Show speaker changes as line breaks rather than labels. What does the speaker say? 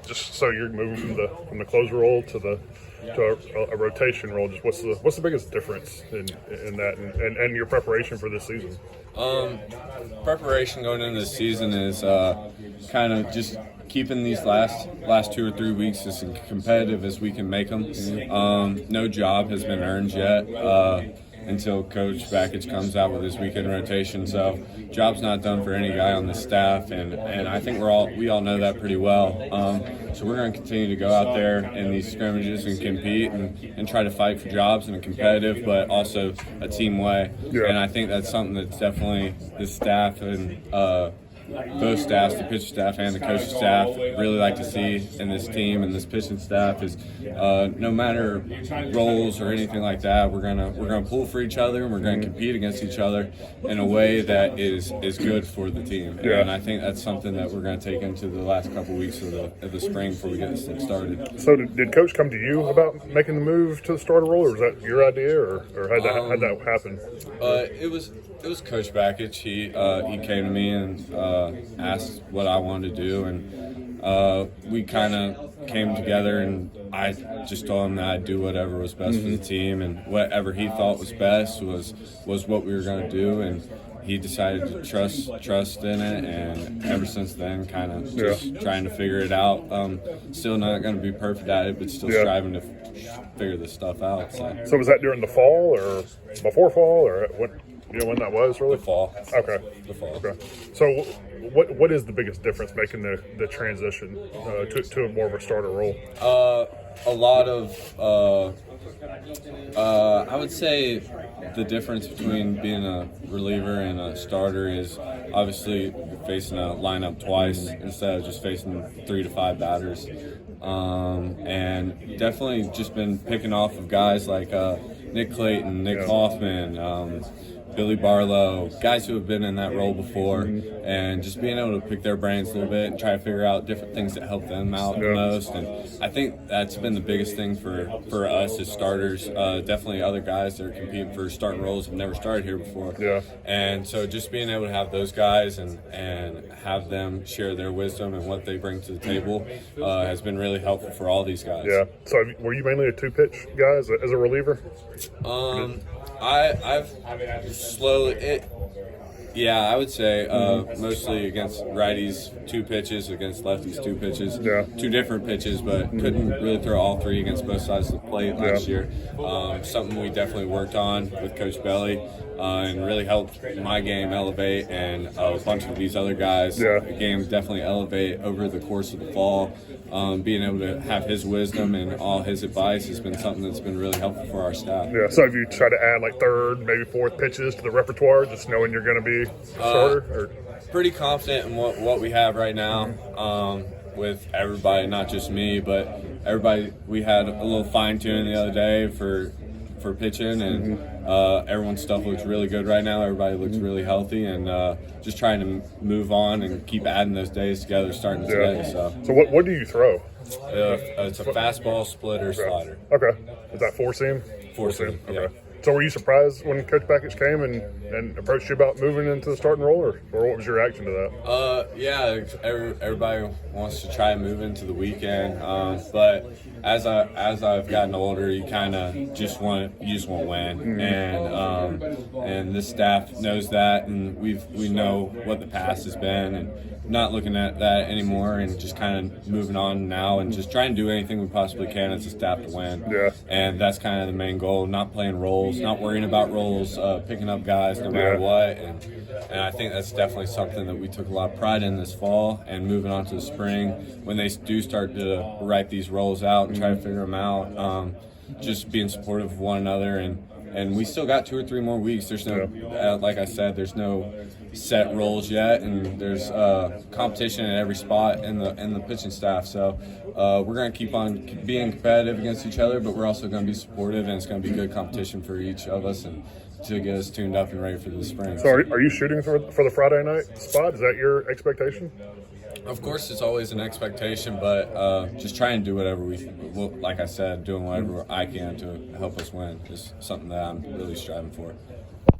Just so you're moving from the closer role to a rotation role. Just what's the biggest difference in that and your preparation for this season?
Preparation going into the season is kind of just keeping these last 2 or 3 weeks as competitive as we can make them. No job has been earned yet until Coach Bakich comes out with his weekend rotation. So job's not done for any guy on the staff, and I think we all know that pretty well. So we're going to continue to go out there in these scrimmages and compete and try to fight for jobs in a competitive but also a team way.
Yeah.
And I think that's something that's definitely the staff and both staffs, the pitching staff and the coaching staff, really like to see in this team and this pitching staff is no matter roles or anything like that, we're gonna pull for each other and we're gonna compete against each other in a way that is good for the team.
Yeah.
And I think that's something that we're gonna take into the last couple weeks of the spring before we get this thing started.
So did Coach come to you about making the move to the starter role, or was that your idea, or how'd that happen?
It was Coach Bakich. He came to me and asked what I wanted to do, and we kind of came together, and I just told him that I'd do whatever was best for the team, and whatever he thought was best was what we were going to do, and he decided to trust in it, and ever since then, kind of just trying to figure it out. Still not going to be perfect at it, but still striving to figure this stuff out.
So was that during the fall or before fall, or what? You know when that was, really?
The fall.
Okay.
The fall.
Okay. So what is the biggest difference making the transition to more of a starter role?
A lot of, I would say the difference between being a reliever and a starter is obviously facing a lineup twice instead of just facing 3 to 5 batters. And definitely just been picking off of guys like Nick Clayton, Nick Hoffman, Billy Barlow, guys who have been in that role before, and just being able to pick their brains a little bit and try to figure out different things that help them out the most. And I think that's been the biggest thing for us as starters. Definitely other guys that are competing for starting roles have never started here before.
Yeah.
And so just being able to have those guys and have them share their wisdom and what they bring to the table has been really helpful for all these guys.
Yeah. So were you mainly a 2-pitch guy as a reliever?
I've slowly I would say mostly against righties 2 pitches, against lefties 2 pitches, 2 different pitches, but couldn't really throw all 3 against both sides of the plate last year. Something we definitely worked on with Coach Belly and really helped my game elevate, and a bunch of these other guys' game definitely elevate over the course of the fall. Being able to have his wisdom and all his advice has been something that's been really helpful for our staff.
Yeah. So have you tried to add like 3rd, maybe 4th pitches to the repertoire, just knowing you're going to be a starter? Or?
Pretty confident in what we have right now with everybody, not just me, but everybody. We had a little fine tuning the other day for pitching, and everyone's stuff looks really good right now. Everybody looks really healthy, and just trying to move on and keep adding those days together starting today. So
what do you throw?
It's a fastball, splitter, slider.
Okay. Is that 4-seam?
4-seam.
Okay.
Yeah.
So were you surprised when Coach Bakich came and approached you about moving into the starting role, or what was your reaction to that?
Everybody wants to try and move into the weekend, but as I've gotten older, you kind of just want to win, and this staff knows that, and we know what the past has been, and not looking at that anymore, and just kind of moving on now, and just trying to do anything we possibly can as a staff to win.
Yeah.
And that's kind of the main goal. Not playing roles, not worrying about roles, picking up guys no matter what, and I think that's definitely something that we took a lot of pride in this fall, and moving on to the spring when they do start to write these roles out and try to figure them out. Just being supportive of one another, and we still got 2 or 3 more weeks. There's no, like I said, there's no set roles yet, and there's competition at every spot in the pitching staff. So we're going to keep on being competitive against each other, but we're also going to be supportive, and it's going to be good competition for each of us, and to get us tuned up and ready for the spring.
So are you shooting for the Friday night spot? Is that your expectation?
Of course, it's always an expectation, but just trying to do whatever like I said, doing whatever I can to help us win is something that I'm really striving for.